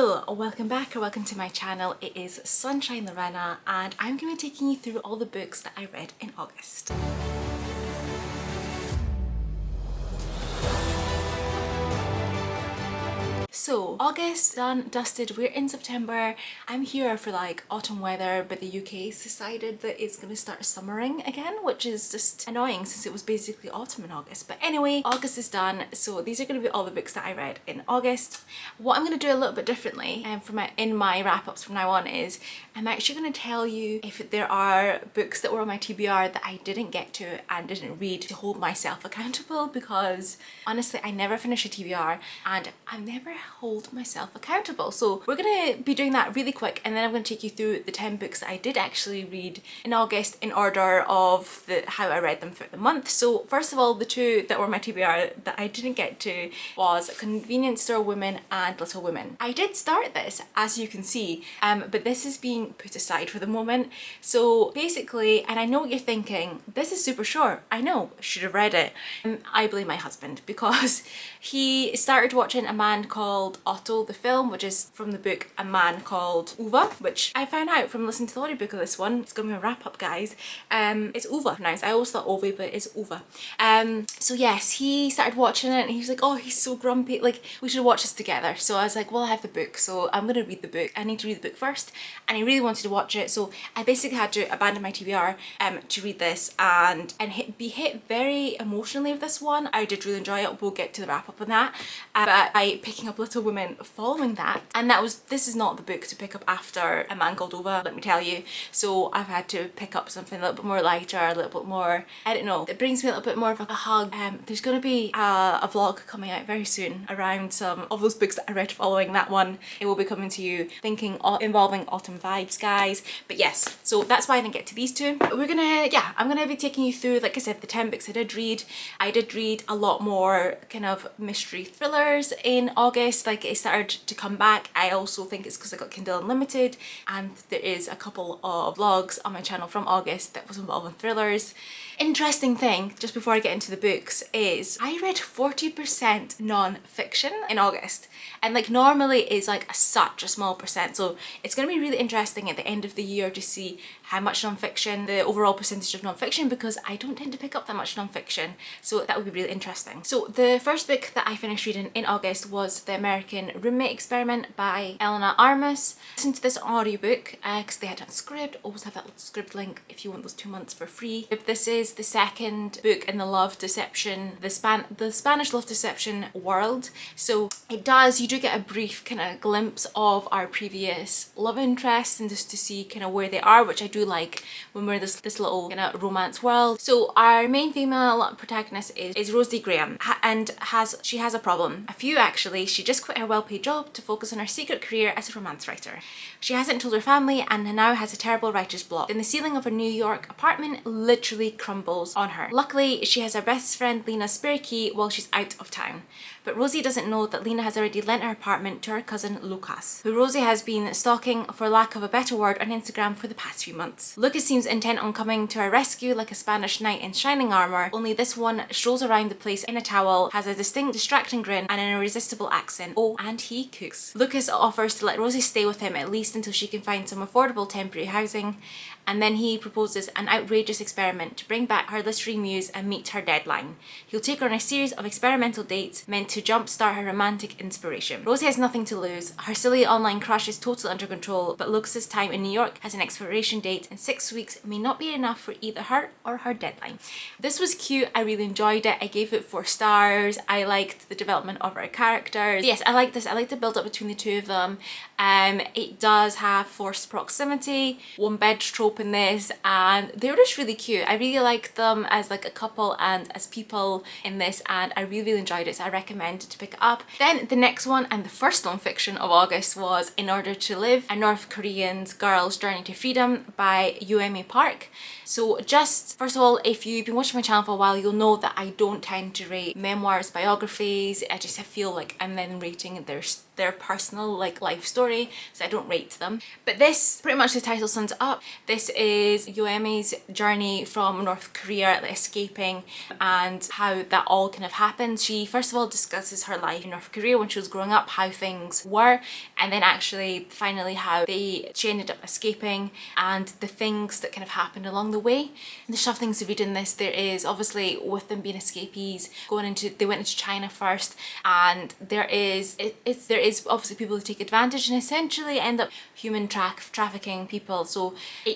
Hello, welcome back or welcome to my channel. It is Sunshine Lorena and I'm going to be taking you through all the books that I read in August. So August done, dusted, we're in September. I'm here for like autumn weather, but the UK's decided that it's going to start summering again, which is just annoying since it was basically autumn in August. But anyway, August is done, so these are going to be all the books that I read in August. What I'm going to do a little bit differently in my wrap-ups from now on is I'm actually going to tell you if there are books that were on my TBR that I didn't get to and didn't read to hold myself accountable, because honestly I never finish a TBR and I never hold myself accountable. So we're going to be doing that really quick, and then I'm going to take you through the 10 books that I did actually read in August in order of how I read them throughout the month. So first of all, the two that were my TBR that I didn't get to was Convenience Store Women and Little Women. I did start this, as you can see, but this is being put aside for the moment. So basically, and I know what you're thinking, this is super short. I know, I should have read it. I blame my husband because he started watching A Man Called Otto, the film, which is from the book A Man Called Ove, which I found out from listening to the audiobook of this one. It's gonna be a wrap up, guys. It's Ove pronounced. I always thought Ove, but it's Ove. So yes, he started watching it and he was like, oh, he's so grumpy, like we should watch this together. So I was like, well, I have the book, so I'm gonna read the book. I need to read the book first, and he really wanted to watch it, so I basically had to abandon my TBR to read this and be hit very emotionally with this one. I did really enjoy it. We'll get to the wrap up on that, but by picking up Little Women following that, and this is not the book to pick up after A Man Called Ove, let me tell you. So I've had to pick up something a little bit more lighter, a little bit more, I don't know, it brings me a little bit more of a hug. There's going to be a vlog coming out very soon around some of those books that I read following that one. It will be coming to you involving autumn vibes, guys. But yes, so that's why I didn't get to these two. I'm gonna be taking you through, like I said, the 10 books I did read. I did read a lot more kind of mystery thrillers in August. Like, it started to come back. I also think it's because I got Kindle Unlimited, and there is a couple of vlogs on my channel from August that was involving thrillers. Interesting thing, just before I get into the books, is I read 40% non-fiction in August, and like normally it's like such a small percent, so it's going to be really interesting at the end of the year to see how much non-fiction, the overall percentage of non-fiction, because I don't tend to pick up that much non-fiction, so that would be really interesting. So the first book that I finished reading in August was The American Roommate Experiment by Eleanor Armas. Listen to this audiobook because they had a script. Always have that little script link if you want those 2 months for free. This is the second book in the love deception, the Spanish love deception world. So you do get a brief kind of glimpse of our previous love interests, and just to see kind of where they are, which I do like when we're in this little kind of romance world. So our main female protagonist is Rosie Graham, and she has a problem. A few, actually. She just quit her well-paid job to focus on her secret career as a romance writer. She hasn't told her family and now has a terrible writer's block. Then the ceiling of her New York apartment literally crumbles on her. Luckily, she has her best friend Lena's spare key while she's out of town. But Rosie doesn't know that Lena has already lent her apartment to her cousin Lucas, who Rosie has been stalking, for lack of a better word, on Instagram for the past few months. Lucas seems intent on coming to her rescue like a Spanish knight in shining armour, only this one strolls around the place in a towel, has a distinct distracting grin and an irresistible accent. Oh, and he cooks. Lucas offers to let Rosie stay with him at least until she can find some affordable temporary housing, and then he proposes an outrageous experiment to bring back her literary muse and meet her deadline. He'll take her on a series of experimental dates meant to jumpstart her romantic inspiration. Rosie has nothing to lose. Her silly online crush is totally under control, but Lucas's time in New York has an expiration date, and 6 weeks may not be enough for either her or her deadline. This was cute. I really enjoyed it. I gave it 4 stars. I liked the development of our characters. Yes, I like this. I like the build up between the two of them. It does have forced proximity, one bed trope in this, and they're just really cute. I really liked them as like a couple and as people in this, and I really enjoyed it, so I recommend to pick it up. Then the next one, and the first non-fiction of August, was In Order to Live, a North Korean girl's journey to freedom by Yuemi Park. So just, first of all, if you've been watching my channel for a while, you'll know that I don't tend to rate memoirs, biographies. I feel like I'm then rating their their personal like life story, so I don't rate them. But this, pretty much the title sums it up. This is Yoemi's journey from North Korea, like escaping, and how that all kind of happened. She first of all discusses her life in North Korea when she was growing up, how things were, and then actually finally how she ended up escaping and the things that kind of happened along the way. And there's some things to read in this. There is obviously, with them being escapees, they went into China first, and there is obviously people who take advantage and essentially end up human trafficking people. So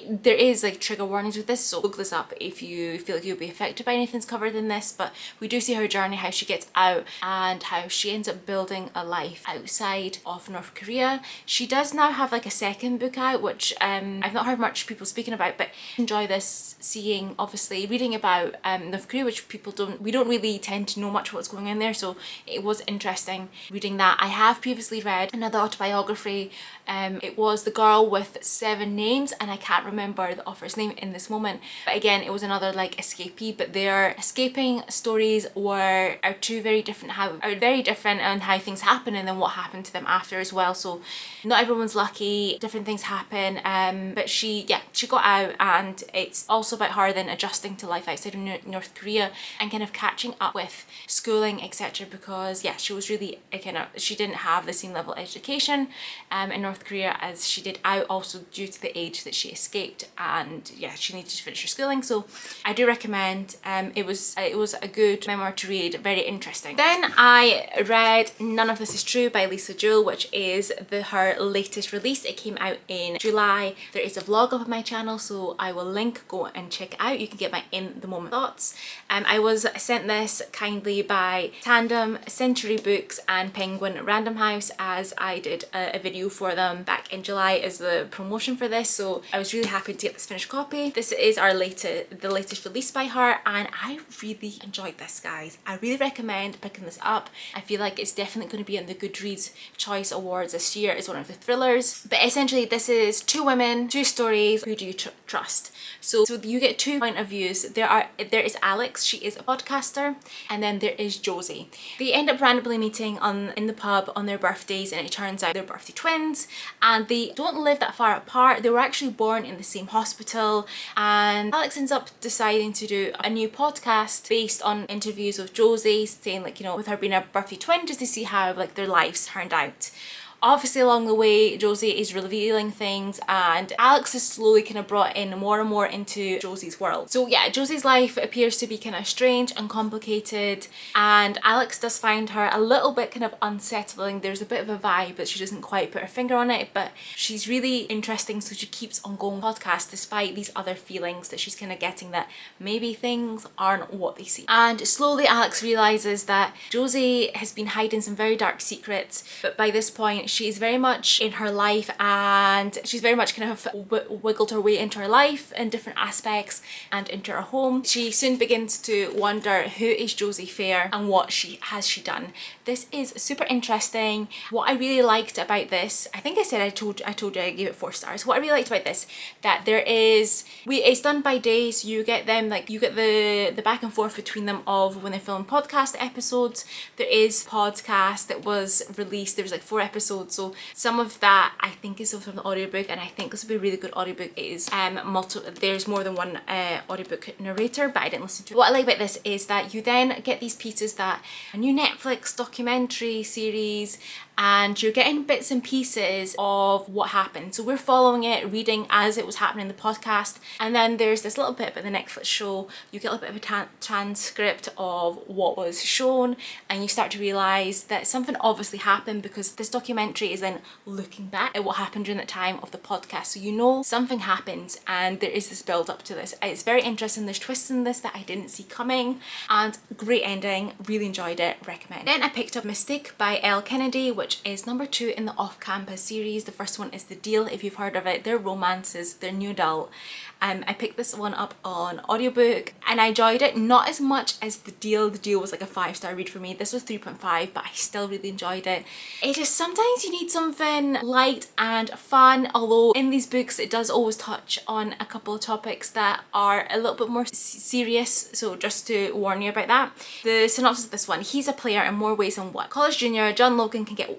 there is like trigger warnings with this, so look this up if you feel like you'll be affected by anything's covered in this. But we do see her journey, how she gets out and how she ends up building a life outside of North Korea. She does now have like a second book out, which I've not heard much people speaking about, but enjoy this, seeing, obviously reading about North Korea, which we don't really tend to know much what's going on there, so it was interesting reading that. I have previously read another autobiography. It was The Girl with 7 Names, and I can't remember the author's name in this moment, but again it was another like escapee, but their escaping stories are very different on how things happen and then what happened to them after as well. So not everyone's lucky, different things happen, but she got out, and it's also about her then adjusting to life outside of North Korea and kind of catching up with schooling, etc., because she was really she didn't have the same level of education in North Korea as she did out, also due to the age that she escaped, and she needed to finish her schooling. So I do recommend. It was a good memoir to read, very interesting. Then I read None of This Is True by Lisa Jewell, which is her latest release. It came out in July. There is a vlog up on my channel, so I will link, go and check it out. You can get my in the moment thoughts. I was sent this kindly by Tandem, Century Books and Penguin Random House, as I did a video for them back in July as the promotion for this, so I was really happy to get this finished copy. This is the latest release by her, and I really enjoyed this, guys. I really recommend picking this up. I feel like it's definitely going to be in the Goodreads Choice Awards this year as one of the thrillers. But essentially this is 2 women, 2 stories. Who do you trust? So you get 2 point of views. There is Alex, she is a podcaster, and then there is Josie. They end up randomly meeting in the pub on their birthdays, and it turns out they're birthday twins, and they don't live that far apart. They were actually born in the same hospital, and Alex ends up deciding to do a new podcast based on interviews with Josie, saying like, with her being a birthday twin, just to see how like their lives turned out. Obviously along the way Josie is revealing things, and Alex is slowly kind of brought in more and more into Josie's world. So Josie's life appears to be kind of strange and complicated, and Alex does find her a little bit kind of unsettling. There's a bit of a vibe, but she doesn't quite put her finger on it, but she's really interesting, so she keeps on going podcast despite these other feelings that she's kind of getting, that maybe things aren't what they seem. And slowly Alex realizes that Josie has been hiding some very dark secrets, but by this point she's very much in her life, and she's very much kind of wiggled her way into her life in different aspects and into her home. She soon begins to wonder, who is Josie Fair and what has she done? This is super interesting. What I really liked about this, I think I said I told you I gave it 4 stars. What I really liked about this, that it's done by day, so you get the back and forth between them of when they film podcast episodes. There is podcast that was released, there was like 4 episodes, so some of that I think is also from the audiobook, and I think this would be a really good audiobook. It is there's more than one audiobook narrator, but I didn't listen to it. What I like about this is that you then get these pieces, that a new Netflix documentary series, and you're getting bits and pieces of what happened. So we're following it, reading as it was happening in the podcast, and then there's this little bit about the Netflix show. You get a little bit of a transcript of what was shown, and you start to realise that something obviously happened, because this documentary is then looking back at what happened during that time of the podcast. So something happened, and there is this build up to this. It's very interesting. There's twists in this that I didn't see coming, and great ending. Really enjoyed it. Recommend. Then I picked up Mystic by Elle Kennedy, which is number 2 in the Off-Campus series. The first one is The Deal, if you've heard of it. They're romances, they're new adult. I picked this one up on audiobook, and I enjoyed it, not as much as The Deal. The Deal was like a 5-star read for me. This was 3.5, but I still really enjoyed it. It just, sometimes you need something light and fun, although in these books it does always touch on a couple of topics that are a little bit more serious, so just to warn you about that. The synopsis of this one: he's a player in more ways than one. College junior John Logan can get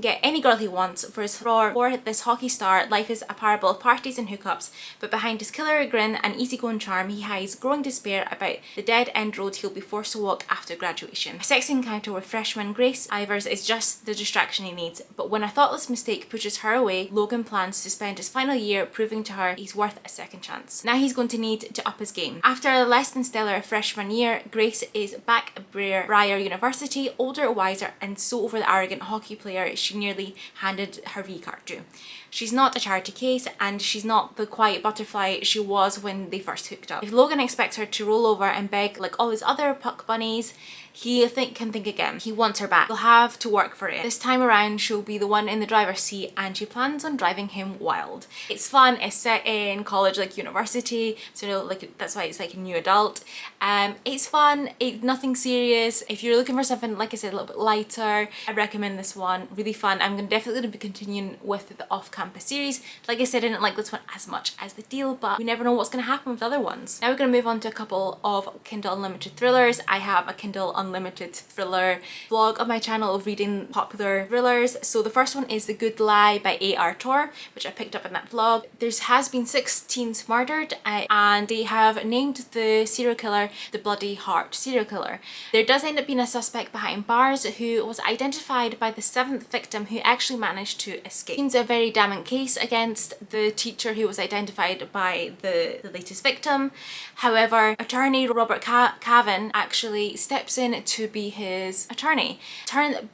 get any girl he wants. For this hockey star, life is a parable of parties and hookups, but behind his killer grin and easygoing charm, he hides growing despair about the dead-end road he'll be forced to walk after graduation. A sexy encounter with freshman Grace Ivers is just the distraction he needs, but when a thoughtless mistake pushes her away, Logan plans to spend his final year proving to her he's worth a second chance. Now he's going to need to up his game. After a less than stellar freshman year, Grace is back at Briar University, older, wiser, and so over the arrogant hockey player she nearly handed her V-card to. She's not a charity case, and she's not the quiet butterfly she was when they first hooked up. If Logan expects her to roll over and beg like all his other puck bunnies, he can think again. He wants her back. He'll have to work for it. This time around, she'll be the one in the driver's seat, and she plans on driving him wild. It's fun. It's set in college, like university, so like that's why it's like a new adult. It's fun. It's nothing serious. If you're looking for something, like I said, a little bit lighter, I recommend this one. Really fun. I'm definitely going to be continuing with the off-campus series. Like I said, I didn't like this one as much as the deal, but we never know what's going to happen with other ones. Now we're going to move on to a couple of Kindle Unlimited thrillers. I have a Kindle Unlimited thriller vlog on my channel of reading popular thrillers. So the first one is The Good Lie by A.R. Tor, which I picked up in that vlog. There has been 6 teens murdered, and they have named the serial killer the Bloody Heart serial killer. There does end up being a suspect behind bars who was identified by the 7th victim, who actually managed to escape. Seems a very damning case against the teacher who was identified by the latest victim. However, attorney Robert Cavan actually steps in to be his attorney.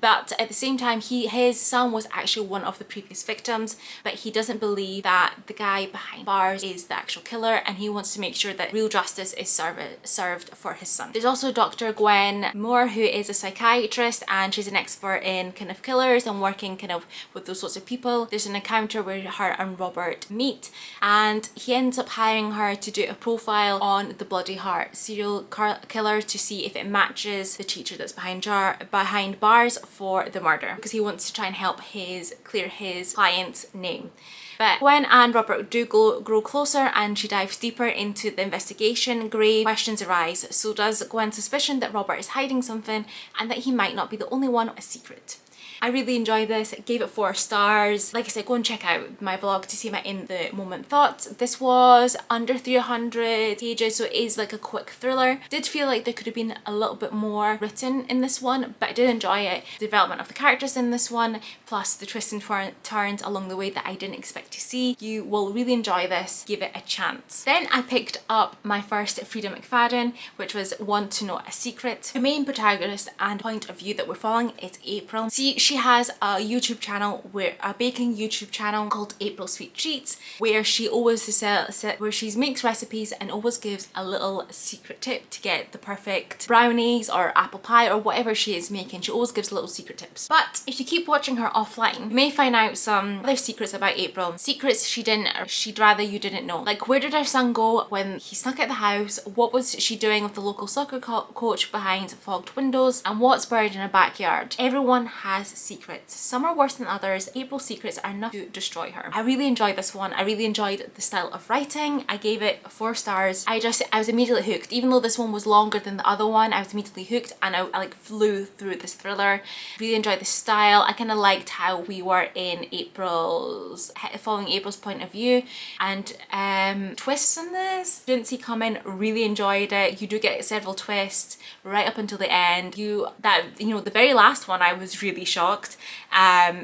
But at the same time, his son was actually one of the previous victims, but he doesn't believe that the guy behind bars is the actual killer, and he wants to make sure that real justice is served for his son. There's also Dr. Gwen Moore, who is a psychiatrist, and she's an expert in kind of killers and working kind of with those sorts of people. There's an encounter where her and Robert meet, and he ends up hiring her to do a profile on the Bloody Heart serial killer to see if it matches the teacher that's behind bars for the murder, because he wants to try and help clear his client's name. But Gwen and Robert do grow closer, and she dives deeper into the investigation. Grave questions arise. So does Gwen's suspicion that Robert is hiding something, and that he might not be the only one with a secret. I really enjoyed this. Gave it 4 stars. Like I said, go and check out my blog to see my in the moment thoughts. This was under 300 pages, so it is like a quick thriller. Did feel like there could have been a little bit more written in this one, but I did enjoy it. The development of the characters in this one, plus the twists and turns along the way that I didn't expect to see. You will really enjoy this. Give it a chance. Then I picked up my first Frida McFadden, which was Want to Know a Secret. The main protagonist and point of view that we're following is April. She has a YouTube channel, a baking YouTube channel called April Sweet Treats, where she always makes recipes and always gives a little secret tip to get the perfect brownies or apple pie or whatever she is making. She always gives little secret tips. But if you keep watching her offline, you may find out some other secrets about April. Secrets she'd rather you didn't know. Like, where did her son go when he snuck out the house? What was she doing with the local soccer coach behind fogged windows? And what's buried in her backyard? Everyone has secrets. Some are worse than others. April's secrets are enough to destroy her. I really enjoyed this one. I really enjoyed the style of writing. I gave it 4 stars. I was immediately hooked. Even though this one was longer than the other one, I was immediately hooked, and I like flew through this thriller. Really enjoyed the style. I kind of liked how we were in following April's point of view, and twists in this didn't see coming. Really enjoyed it. You do get several twists right up until the end. The very last one, I was really shocked.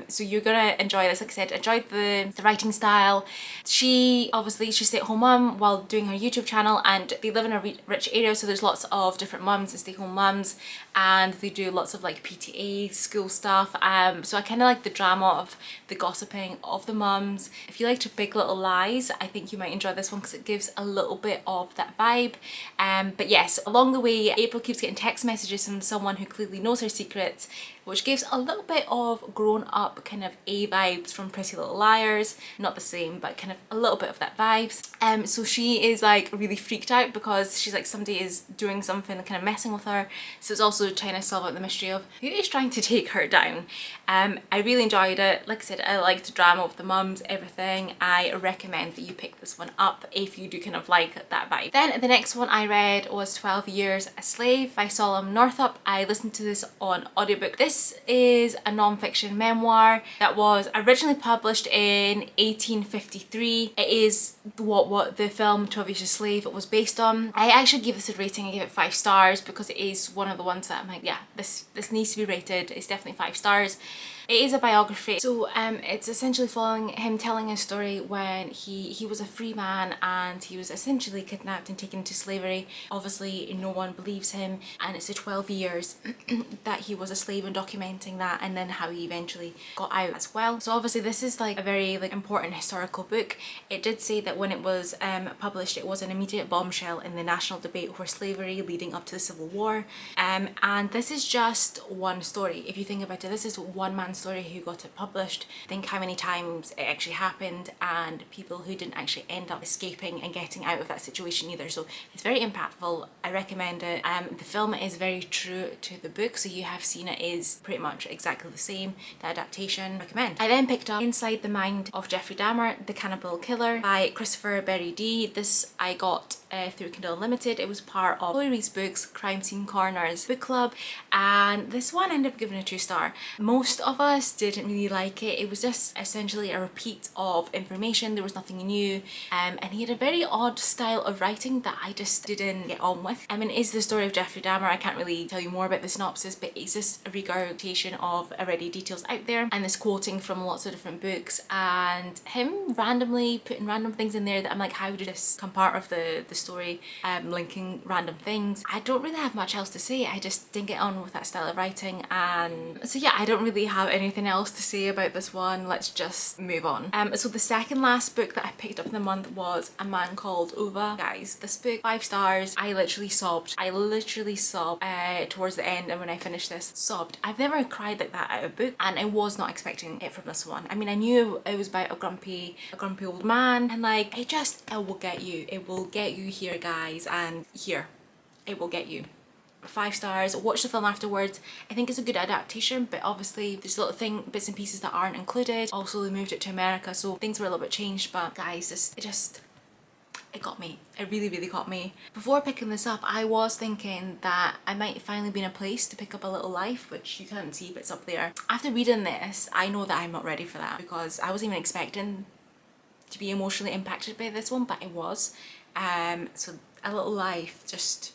So you're gonna enjoy this. Like I said, enjoyed the writing style. She's a stay-at-home mum while doing her YouTube channel, and they live in a rich area, so there's lots of different mums and stay-at-home mums, and they do lots of like PTA school stuff. So I kind of like the drama of the gossiping of the mums. If you liked Big Little Lies, I think you might enjoy this one because it gives a little bit of that vibe. But yes, along the way, April keeps getting text messages from someone who clearly knows her secrets, which gives a little bit of grown-up kind of A vibes from Pretty Little Liars. Not the same, but kind of a little bit of that vibes. So she is like really freaked out because she's like, somebody is doing something, kind of messing with her. So it's also trying to solve out the mystery of who is trying to take her down. I really enjoyed it. Like I said, I liked the drama of the mums, everything. I recommend that you pick this one up if you do kind of like that vibe. Then the next one I read was 12 Years a Slave by Solomon Northup. I listened to this on audiobook. This this is a non-fiction memoir that was originally published in 1853. It is what the film 12 Years a Slave was based on. I actually gave this a rating. I gave it 5 stars because it is one of the ones that I'm like, yeah, this needs to be rated. It's definitely 5 stars. It is a biography, so it's essentially following him telling his story when he was a free man and he was essentially kidnapped and taken into slavery. Obviously no one believes him, and it's the 12 years that he was a slave and documenting that, and then how he eventually got out as well. So obviously this is like a very important historical book. It did say that when it was published, it was an immediate bombshell in the national debate over slavery leading up to the Civil War, and this is just one story. If you think about it, this is one man's story who got it published. Think how many times it actually happened, and people who didn't actually end up escaping and getting out of that situation either. So it's very impactful. I recommend it. The film is very true to the book, so you have seen it is pretty much exactly the same. The adaptation, recommend. I then picked up Inside the Mind of Jeffrey Dahmer, The Cannibal Killer by Christopher Berry D. This I got through Kindle Unlimited. It was part of Chloe Reed's Books Crime Scene Corners book club, and this one I ended up giving a 2 star. Most of us didn't really like it. It was just essentially a repeat of information. There was nothing new, and he had a very odd style of writing that I just didn't get on with. I mean, it is the story of Jeffrey Dahmer. I can't really tell you more about the synopsis, but it's just a regurgitation of already details out there, and this quoting from lots of different books, and him randomly putting random things in there that I'm like, how did this come part of the story, linking random things. I don't really have much else to say. I just didn't get on with that style of writing, and so yeah, I don't really have anything else to say about this one. Let's just move on. So the second last book that I picked up in the month was A Man Called Ova. Guys, this book, 5 stars. I literally sobbed. Towards the end, and when I finished this, sobbed. I've never cried like that at a book, and I was not expecting it from this one. I mean, I knew it was about a grumpy old man, and like, it will get you. It will get you here, guys, and here, it will get you. 5 stars. Watch the film afterwards. I think it's a good adaptation, but obviously there's little bits and pieces that aren't included. Also, they moved it to America, so things were a little bit changed, but guys, it got me. It really got me. Before picking this up, I was thinking that I might finally be in a place to pick up A Little Life, which you can't see, but it's up there. After reading this, I know that I'm not ready for that, because I wasn't even expecting to be emotionally impacted by this one, but I was. So A Little Life, just,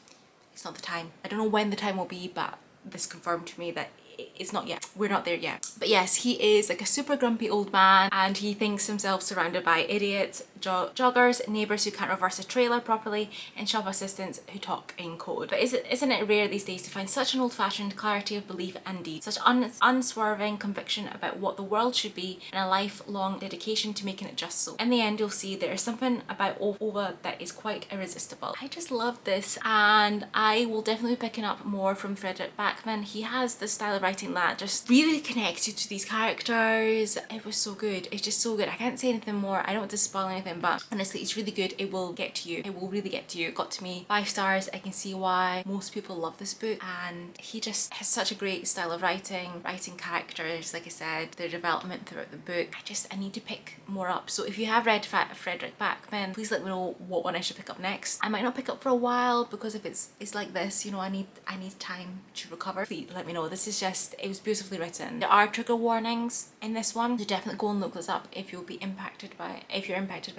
it's not the time. I don't know when the time will be, but this confirmed to me that it's not yet. We're not there yet. But yes, he is like a super grumpy old man, and he thinks himself surrounded by idiots, joggers, neighbours who can't reverse a trailer properly, and shop assistants who talk in code. But isn't it rare these days to find such an old-fashioned clarity of belief and deed, such unswerving conviction about what the world should be, and a lifelong dedication to making it just so. In the end, you'll see there is something about Ova that is quite irresistible. I just love this, and I will definitely be picking up more from Frederick Backman. He has this style of writing that just really connects you to these characters. It was so good. It's just so good. I can't say anything more. I don't want to spoil anything, but honestly, it's really good. It will get to you. It will really get to you. It got to me. 5 stars. I can see why most people love this book, and he just has such a great style of writing characters, like I said, their development throughout the book. I need to pick more up. So if you have read Frederick Backman, please let me know what one I should pick up next. I might not pick up for a while, because if it's like this, you know, I need time to recover. Please let me know. This is just, it was beautifully written. There are trigger warnings in this one, so definitely go and look those up if you're impacted by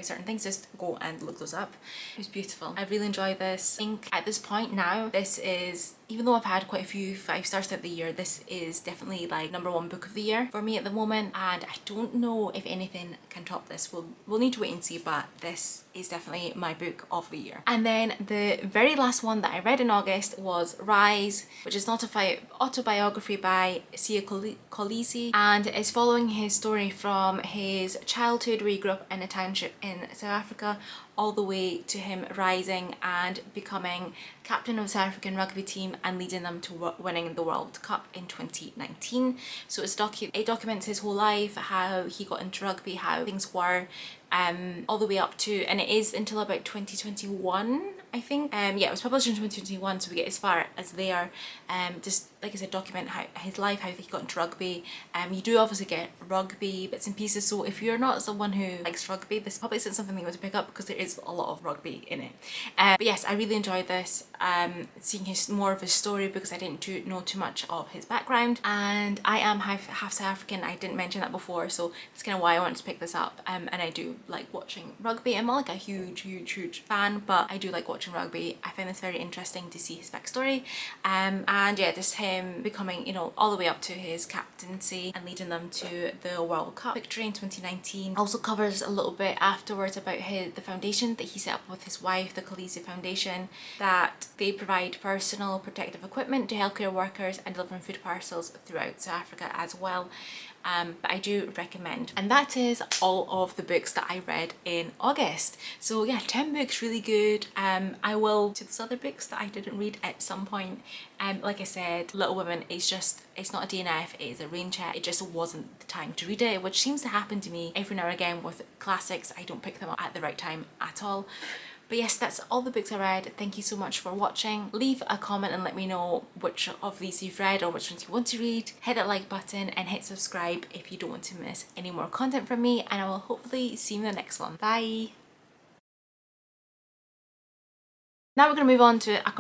certain things. Just go and look those up. It was beautiful. I really enjoyed this. I think at this point now, this is, even though I've had quite a few 5 stars throughout the year, this is definitely like #1 book of the year for me at the moment, and I don't know if anything can top this. We'll need to wait and see, but this is definitely my book of the year. And then the very last one that I read in August was Rise, which is an autobiography by Sia Kolisi, and it's following his story from his childhood, where he grew up in a township in South Africa, all the way to him rising and becoming captain of the South African rugby team and leading them to winning the World Cup in 2019. So it documents his whole life, how he got into rugby, how things were, all the way up to, and it is until about 2021, I think. Yeah, it was published in 2021, so we get as far as there. Just like I said, document his life, how he got into rugby. You do obviously get rugby bits and pieces, so if you're not someone who likes rugby, this probably isn't something that you want to pick up because there is a lot of rugby in it. But yes, I really enjoyed this, seeing more of his story because I didn't know too much of his background, and I am half South African. I didn't mention that before, so that's kind of why I wanted to pick this up. And I do like watching rugby. I'm not like a huge fan, but I do like watching rugby. I find this very interesting to see his backstory, and yeah, just him becoming, you know, all the way up to his captaincy and leading them to the World Cup victory in 2019. Also covers a little bit afterwards about the foundation that he set up with his wife, the Khaleesi Foundation, that they provide personal protective equipment to healthcare workers and delivering food parcels throughout South Africa as well. But I do recommend. And that is all of the books that I read in August. So yeah, 10 books, really good. I will to those other books that I didn't read at some point. Like I said, Little Women is just, it's not a DNF, it is a rain check. It just wasn't the time to read it, which seems to happen to me every now and again with classics. I don't pick them up at the right time at all. But yes, that's all the books I read. Thank you so much for watching. Leave a comment and let me know which of these you've read or which ones you want to read. Hit that like button and hit subscribe if you don't want to miss any more content from me, and I will hopefully see you in the next one. Bye! Now we're going to move on to a